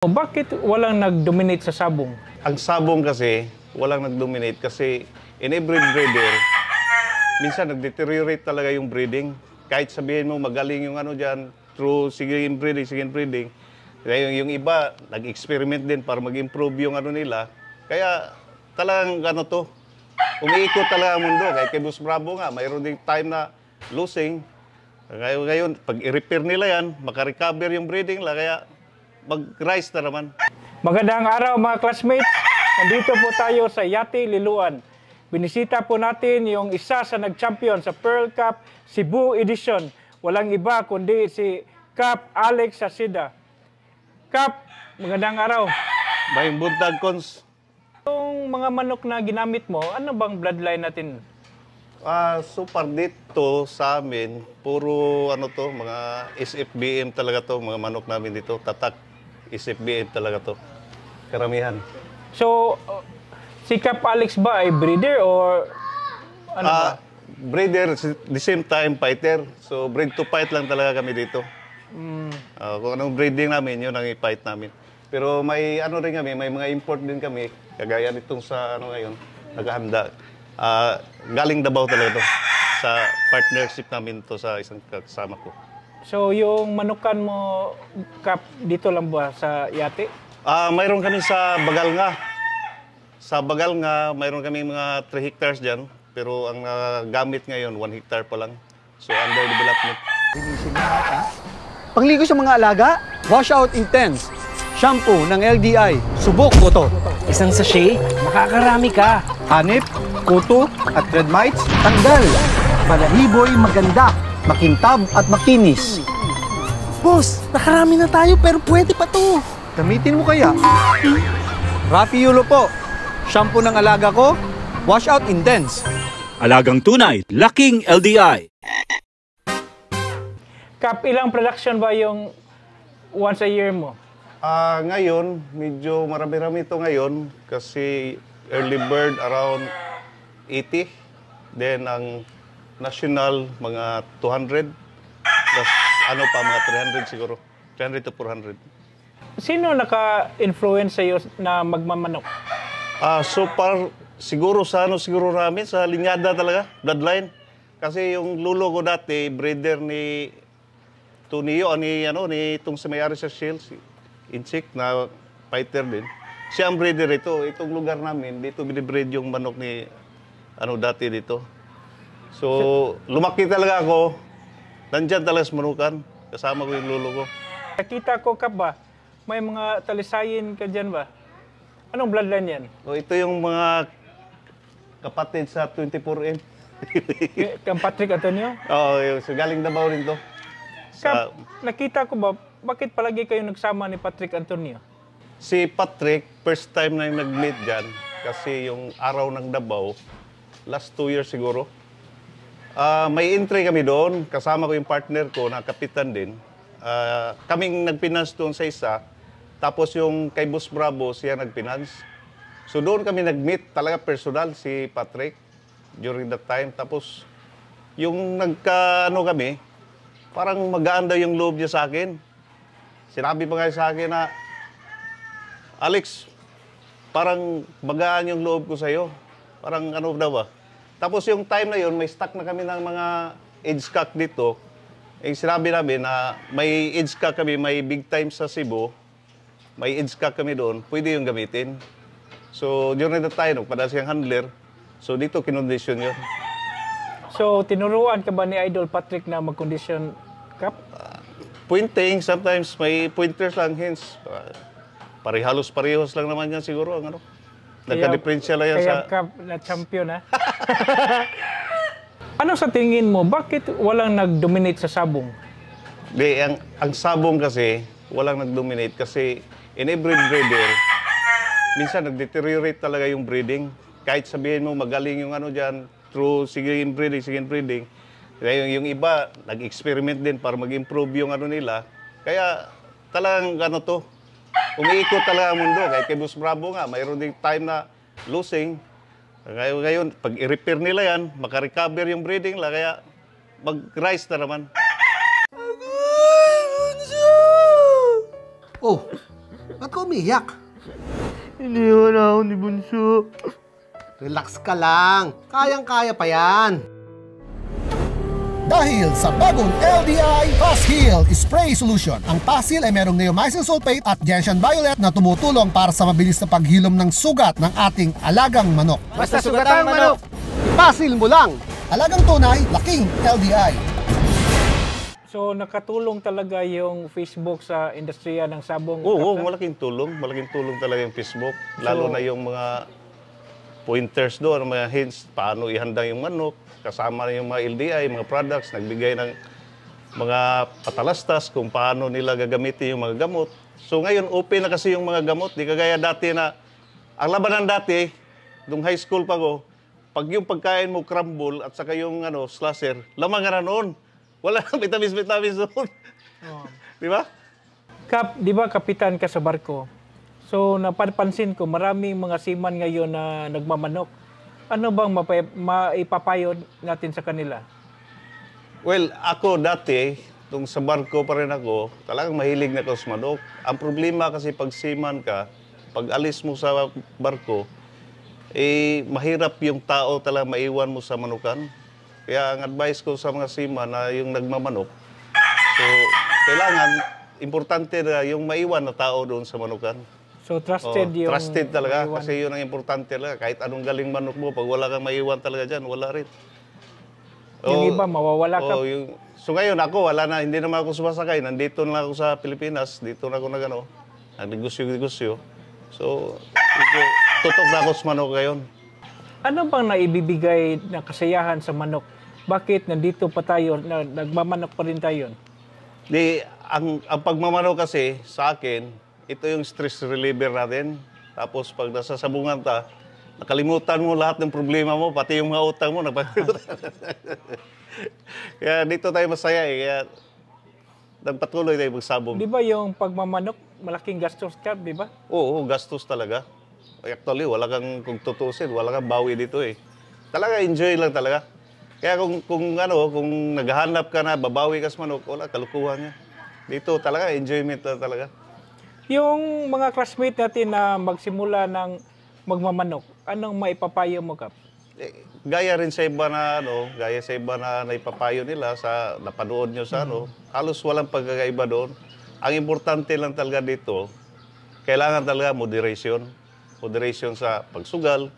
Bakit walang nag-dominate sa sabong? Ang sabong kasi, walang nag-dominate kasi in every breeder, minsan nag-deteriorate talaga yung breeding. Kahit sabihin mo magaling yung ano dyan, through sige breeding. Kaya yung iba, nag-experiment din para mag-improve yung ano nila. Kaya talagang ano to, umiikot talaga ang mundo. Kaya kay Boss Bravo nga, mayroon ding time na losing. Ngayon, pag i-repair nila yan, makarecover yung breeding nila, kaya mag-rise na naman. Magandang araw mga classmates. Nandito po tayo sa Yati, Liloan. Binisita po natin yung isa sa nag-champion sa Pearl Cup Cebu Edition. Walang iba kundi si Cap Alex Sasida. Cap, magandang araw. May buntag cons. Yung mga manok na ginamit mo, ano bang bloodline natin? So far dito sa amin, puro ano to, mga SFBM talaga to, mga manok namin dito, tatak SFBM talaga to, karamihan. So, si Cap Alex ba ay breeder or ano ba? Breeder, the same time fighter. So breed to fight lang talaga kami dito. Kung anong breeding namin, yun ang i-fight namin. Pero may ano rin kami, may mga import din kami, kagaya nitong sa ano ngayon, naghahanda. Galing Davao talaga to. Sa partnership namin to sa isang kasama ko. So, yung manukan mo, Cap, dito lang ba sa Yati? Mayroon kami sa Bagalnga. Sa Bagalnga, mayroon kami mga 3 hectares dyan. Pero ang gamit ngayon, 1 hectare pa lang. So, under development. Pangligo sa mga alaga, Wash Out Intense. Shampoo ng LDI. Subok mo to. Isang sachet, makakarami ka. Hanip, kuto, at red mites, tanggal. Balahiboy maganda, makintab at makinis. Boss, nakarami na tayo pero pwede pa to. Gamitin mo kaya? Rafi Yulo po. Shampoo ng alaga ko, Wash Out Intense. Alagang tunay, laking LDI. Cap, ilang production ba yung once a year mo? Ngayon, medyo marami-rami ito ngayon kasi early bird around 80. Then ang national mga 200. Plus ano pa mga 300 siguro. 300 to 400. Sino naka-influence sa'yo na magmamanok? So far, siguro namin sa linyada talaga, bloodline. Kasi yung lulo ko dati, breeder ni Tonio, ni itong sa may-ari sa Shield, si Inchik na fighter din. Siya ang breeder ito. Itong lugar namin, dito binibreed yung manok ni dati dito. So, lumaki talaga ako. Nandyan talaga sa manukan. Kasama ko yung lulo ko. Nakita ko, Cap, ba? May mga talisayin ka dyan ba? Anong bloodline yan? Ito yung mga kapatid sa 24M. Kang Patrick Antonio? Oo, so galing Davao rin to. Cap, nakita ko ba, bakit palagi kayo nagsama ni Patrick Antonio? Si Patrick, first time na yung nag-meet dyan. Kasi yung araw ng Davao, last 2 years siguro. May entry kami doon. Kasama ko yung partner ko na kapitan din. Kaming nag-finance doon sa isa. Tapos yung kay Boss Bravo, siya nag-finance. So doon kami nag-meet, talaga personal si Patrick during that time. Tapos yung kami, parang magaan daw yung loob niya sa akin. Sinabi pa nga sa akin na, Alex, parang magaan yung loob ko sa'yo. Parang ano daw ba? Tapos yung time na yun, may stock na kami ng mga age cock dito. Sinabi namin na may age cock kami, may big time sa Cebu. May age cock kami doon, pwede yung gamitin. So during that time, nagpadala siyang handler. So dito, kinondisyon yun. So, tinuruan ka ba ni Idol Patrick na mag-condition, Cap? Pointing, sometimes may pointers lang, hence. Halos parehos lang naman yan siguro. Nagka-differential lang yan kaya sa... Cap na champion, ha? Ano sa tingin mo, bakit walang nag-dominate sa sabong? Ang sabong kasi, walang nag-dominate kasi in every breeder, minsan nag-deteriorate talaga yung breeding. Kahit sabihin mo magaling yung dyan, through sige breeding. Kaya yung iba, nag-experiment din para mag-improve yung nila. Kaya talagang to, umiikot talaga ang mundo. Kaya kay Boss Bravo nga, mayroon ding time na losing. Ngayon, pag i-repair nila yan, makarecover yung breeding nila, kaya mag-rise na naman. Oh, Huwag ka umiyak. Iniwan ako ni Bunso. Relax ka lang. Kayang-kaya pa yan. Dahil sa bagong LDI Fast Heal Spray Solution. Ang Fast Heal ay merong neomycin sulfate at gentian violet na tumutulong para sa mabilis na paghilom ng sugat ng ating alagang manok. Basta sugatang manok. Fast Heal mo lang. Alagang tunay, laking LDI. So nakatulong talaga yung Facebook sa industriya ng sabong. Oo, Kap? malaking tulong. Malaking tulong talaga yung Facebook. Lalo na yung mga pointers doon, mga hints, paano ihandang yung manok. Kasama na yung mga LDI, mga products, nagbigay ng mga patalastas kung paano nila gagamitin yung mga gamot. So ngayon, open na kasi yung mga gamot. Di kagaya dati na, ang labanan dati, nung high school pa ko, pag yung pagkain mo crumble at saka yung slasher, lamang ka na noon. Wala nang vitamins doon. Oh. Di ba? Kap, di ba kapitan ka sa barko? So napapansin ko, maraming mga seaman ngayon na nagmamanok. Ano bang maipapayo natin sa kanila? Well, ako dati, nung sa barko pa rin ako, talagang mahilig na ako sa manok. Ang problema kasi pag seaman ka, pag alis mo sa barko, mahirap yung tao talaga maiwan mo sa manukan. Kaya ang advice ko sa mga seaman na yung nagmamanok, so kailangan, importante na yung maiwan na tao doon sa manukan. So trusted yung... Trusted talaga, maiwan. kasi yun ang importante talaga. Kahit anong galing manok mo, pag wala kang maiwan talaga dyan, wala rin. Yung iba, mawawala ka. So ngayon ako, wala na, hindi naman ako sumasakay. Nandito na ako sa Pilipinas, dito na ako nagnegosyo. So, tutok na ako sa manok ngayon. Ano bang naibibigay na kasiyahan sa manok? Bakit nandito pa tayo, nagmamanok pa rin tayo? Ang pagmamanok kasi sa akin, ito yung stress reliever natin. Tapos pag nasa sabungan ta, nakalimutan mo lahat ng problema mo, pati yung mga utang mo, napalimutan. Kaya dito tayo masaya eh. Kaya nagpatuloy tayo magsabong. Di ba yung pagmamanok, malaking gastos ka, di ba? Oo, gastos talaga. Actually, wala kang, kung tutusin, wala kang bawi dito eh. Talaga, enjoy lang talaga. Kaya kung naghahanap ka na, babawi ka sa manok, wala, kalukuhan niya. Dito talaga, enjoyment talaga. Yung mga classmate natin na magsimula ng magmamanok, anong maipapayo mo, Kap? Gaya rin sa iba na, gaya sa iba na naipapayo nila sa napanood nyo sa halos walang pagkakaiba doon. Ang importante lang talaga dito, kailangan talaga moderation. Moderation sa pagsugal,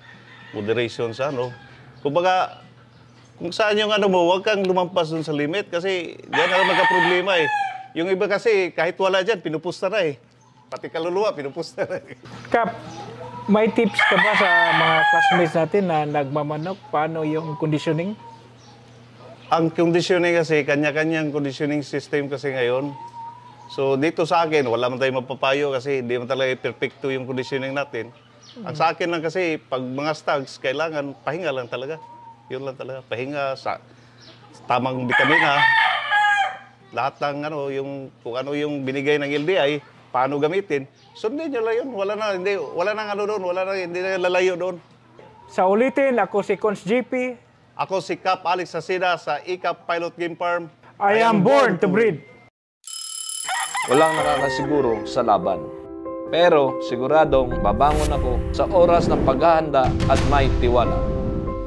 moderation sa Kumbaga, kung saan yung mo, huwag kang lumampas dun sa limit kasi diyan na magka-problema eh. Yung iba kasi, kahit wala dyan, pinupusta na eh. Pati kaluluwa, pinupusta na eh. Kap, may tips ka ba sa mga classmates natin na nagmamanok? Paano yung conditioning? Ang conditioning kasi, kanya-kanyang conditioning system kasi ngayon. So dito sa akin, wala man tayo mapapayo kasi hindi man talaga perfecto yung conditioning natin. Ang sa akin lang kasi, pag mga stags, kailangan pahinga lang talaga. Yun lang talaga, pahinga sa tamang vitamina. Lahat ng kung ano yung binigay ng LDI, paano gamitin, sundin nyo lang yun. Wala na hindi na lalayo doon. Sa ulitin, ako si Cons GP. Ako si Cap Alex Sasida sa ICAP Pilot Game Farm. I am born to breed. Walang nakakasiguro sa laban. Pero siguradong babangon ako sa oras ng paghahanda at may tiwala.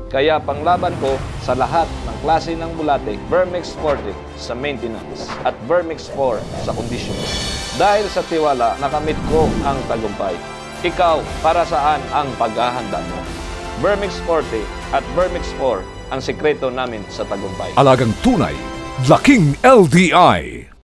Kaya panglaban ko sa lahat ng klase ng bulate, Vermix Forte sa maintenance at Vermix 4 sa conditioning. Dahil sa tiwala, nakamit ko ang tagumpay. Ikaw, para saan ang paghahanda mo? Vermix Forte at Vermix 4 ang sikreto namin sa tagumpay. Alagang tunay, laking LDI.